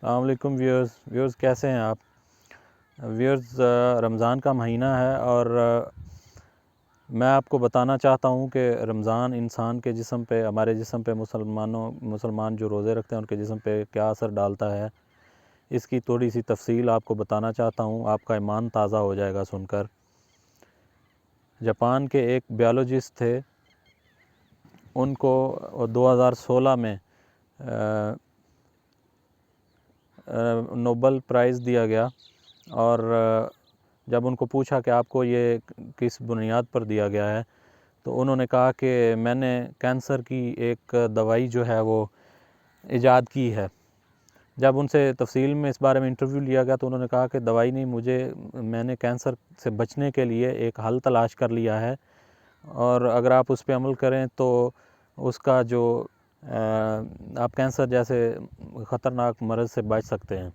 السلام علیکم ویورز کیسے ہیں آپ ویورز؟ رمضان کا مہینہ ہے اور میں آپ کو بتانا چاہتا ہوں کہ رمضان انسان کے جسم پہ، ہمارے جسم پہ، مسلمان جو روزے رکھتے ہیں ان کے جسم پہ کیا اثر ڈالتا ہے، اس کی تھوڑی سی تفصیل آپ کو بتانا چاہتا ہوں. آپ کا ایمان تازہ ہو جائے گا سن کر. جاپان کے ایک بیالوجسٹ تھے، ان کو 2016 میں نوبل پرائز دیا گیا، اور جب ان کو پوچھا کہ آپ کو یہ کس بنیاد پر دیا گیا ہے، تو انہوں نے کہا کہ میں نے کینسر کی ایک دوائی جو ہے وہ ایجاد کی ہے. جب ان سے تفصیل میں اس بارے میں انٹرویو لیا گیا تو انہوں نے کہا کہ دوائی نہیں، میں نے کینسر سے بچنے کے لیے ایک حل تلاش کر لیا ہے، اور اگر آپ اس پہ عمل کریں تو اس کا جو آپ کینسر جیسے خطرناک مرض سے بچ سکتے ہیں.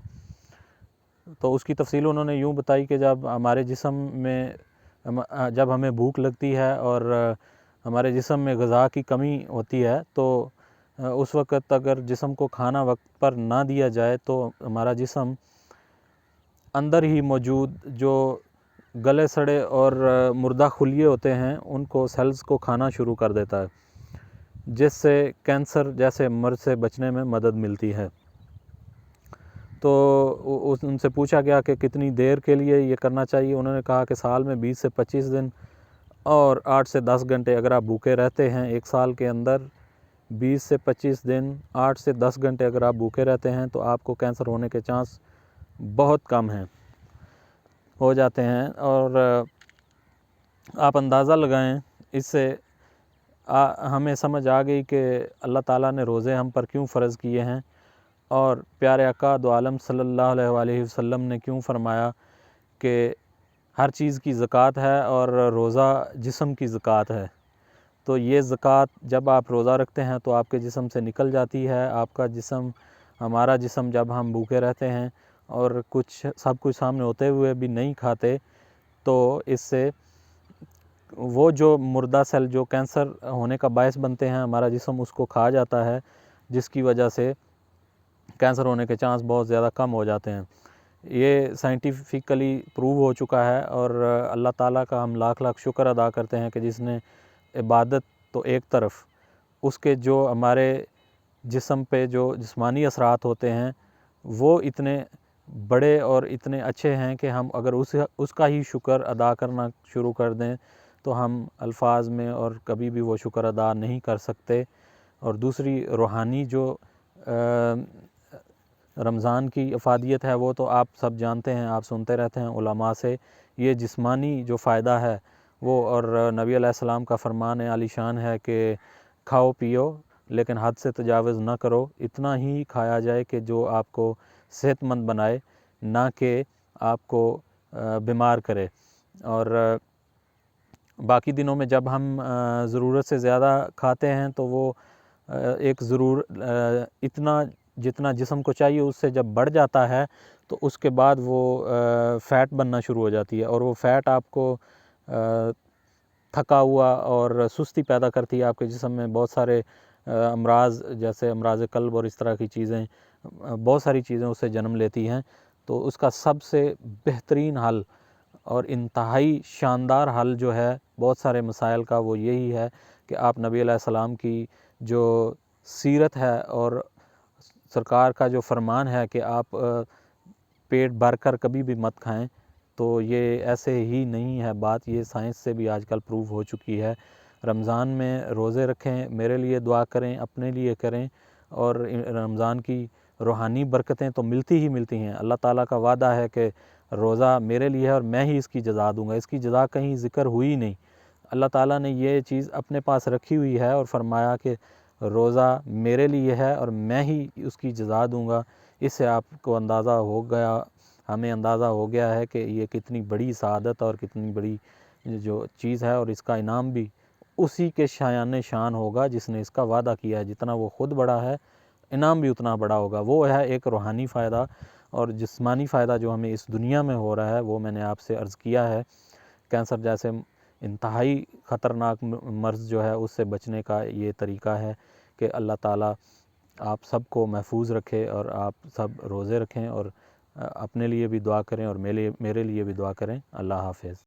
تو اس کی تفصیل انہوں نے یوں بتائی کہ جب ہمارے جسم میں جب ہمیں بھوک لگتی ہے اور ہمارے جسم میں غذا کی کمی ہوتی ہے، تو اس وقت اگر جسم کو کھانا وقت پر نہ دیا جائے تو ہمارا جسم اندر ہی موجود جو گلے سڑے اور مردہ خلیے ہوتے ہیں ان کو سیلز کو کھانا شروع کر دیتا ہے، جس سے کینسر جیسے مرض سے بچنے میں مدد ملتی ہے. تو ان سے پوچھا گیا کہ کتنی دیر کے لیے یہ کرنا چاہیے. انہوں نے کہا کہ سال میں 20 سے 25 دن اور 8 سے 10 گھنٹے اگر آپ بھوکے رہتے ہیں ایک سال کے اندر 20 سے 25 دن 8 سے 10 گھنٹے اگر آپ بھوکے رہتے ہیں تو آپ کو کینسر ہونے کے چانس بہت کم ہو جاتے ہیں. اور آپ اندازہ لگائیں، اس سے ہمیں سمجھ آ گئی کہ اللہ تعالیٰ نے روزے ہم پر کیوں فرض کیے ہیں، اور پیارے آقا دو عالم صلی اللہ علیہ وآلہ وسلم نے کیوں فرمایا کہ ہر چیز کی زکوٰۃ ہے اور روزہ جسم کی زکوٰۃ ہے. تو یہ زکوٰۃ جب آپ روزہ رکھتے ہیں تو آپ کے جسم سے نکل جاتی ہے. آپ کا جسم، ہمارا جسم جب ہم بھوکے رہتے ہیں اور سب کچھ سامنے ہوتے ہوئے بھی نہیں کھاتے، تو اس سے وہ جو مردہ سیل جو کینسر ہونے کا باعث بنتے ہیں، ہمارا جسم اس کو کھا جاتا ہے، جس کی وجہ سے کینسر ہونے کے چانس بہت زیادہ کم ہو جاتے ہیں. یہ سائنٹیفکلی پروو ہو چکا ہے، اور اللہ تعالیٰ کا ہم لاکھ لاکھ شکر ادا کرتے ہیں کہ جس نے عبادت تو ایک طرف، اس کے جو ہمارے جسم پہ جو جسمانی اثرات ہوتے ہیں وہ اتنے بڑے اور اتنے اچھے ہیں کہ ہم اگر اس کا ہی شکر ادا کرنا شروع کر دیں تو ہم الفاظ میں اور کبھی بھی وہ شکر ادا نہیں کر سکتے. اور دوسری روحانی جو رمضان کی افادیت ہے وہ تو آپ سب جانتے ہیں، آپ سنتے رہتے ہیں علماء سے. یہ جسمانی جو فائدہ ہے وہ، اور نبی علیہ السلام کا فرمان عالی شان ہے کہ کھاؤ پیو لیکن حد سے تجاوز نہ کرو. اتنا ہی کھایا جائے کہ جو آپ کو صحت مند بنائے، نہ کہ آپ کو بیمار کرے. اور باقی دنوں میں جب ہم ضرورت سے زیادہ کھاتے ہیں تو وہ اتنا جتنا جسم کو چاہیے اس سے جب بڑھ جاتا ہے تو اس کے بعد وہ فیٹ بننا شروع ہو جاتی ہے، اور وہ فیٹ آپ کو تھکا ہوا اور سستی پیدا کرتی ہے. آپ کے جسم میں بہت سارے امراض جیسے امراض قلب اور اس طرح کی چیزیں، بہت ساری چیزیں اس سے جنم لیتی ہیں. تو اس کا سب سے بہترین حل اور انتہائی شاندار حل جو ہے بہت سارے مسائل کا، وہ یہی ہے کہ آپ نبی علیہ السلام کی جو سیرت ہے اور سرکار کا جو فرمان ہے کہ آپ پیٹ بھر کر کبھی بھی مت کھائیں، تو یہ ایسے ہی نہیں ہے بات. یہ سائنس سے بھی آج کل پروو ہو چکی ہے. رمضان میں روزے رکھیں، میرے لیے دعا کریں، اپنے لیے کریں، اور رمضان کی روحانی برکتیں تو ملتی ہی ملتی ہیں. اللہ تعالیٰ کا وعدہ ہے کہ روزہ میرے لیے ہے اور میں ہی اس کی جزا دوں گا. اس کی جزا کہیں ذکر ہوئی نہیں. اللہ تعالیٰ نے یہ چیز اپنے پاس رکھی ہوئی ہے اور فرمایا کہ روزہ میرے لیے ہے اور میں ہی اس کی جزا دوں گا. اس سے آپ کو اندازہ ہو گیا، ہمیں اندازہ ہو گیا ہے کہ یہ کتنی بڑی سعادت اور کتنی بڑی جو چیز ہے، اور اس کا انعام بھی اسی کے شایان شان ہوگا جس نے اس کا وعدہ کیا ہے. جتنا وہ خود بڑا ہے، انعام بھی اتنا بڑا ہوگا. وہ ہے ایک روحانی فائدہ، اور جسمانی فائدہ جو ہمیں اس دنیا میں ہو رہا ہے وہ میں نے آپ سے عرض کیا ہے. کینسر جیسے انتہائی خطرناک مرض جو ہے اس سے بچنے کا یہ طریقہ ہے کہ اللہ تعالیٰ آپ سب کو محفوظ رکھے اور آپ سب روزے رکھیں اور اپنے لیے بھی دعا کریں اور میرے لیے بھی دعا کریں۔ اللہ حافظ۔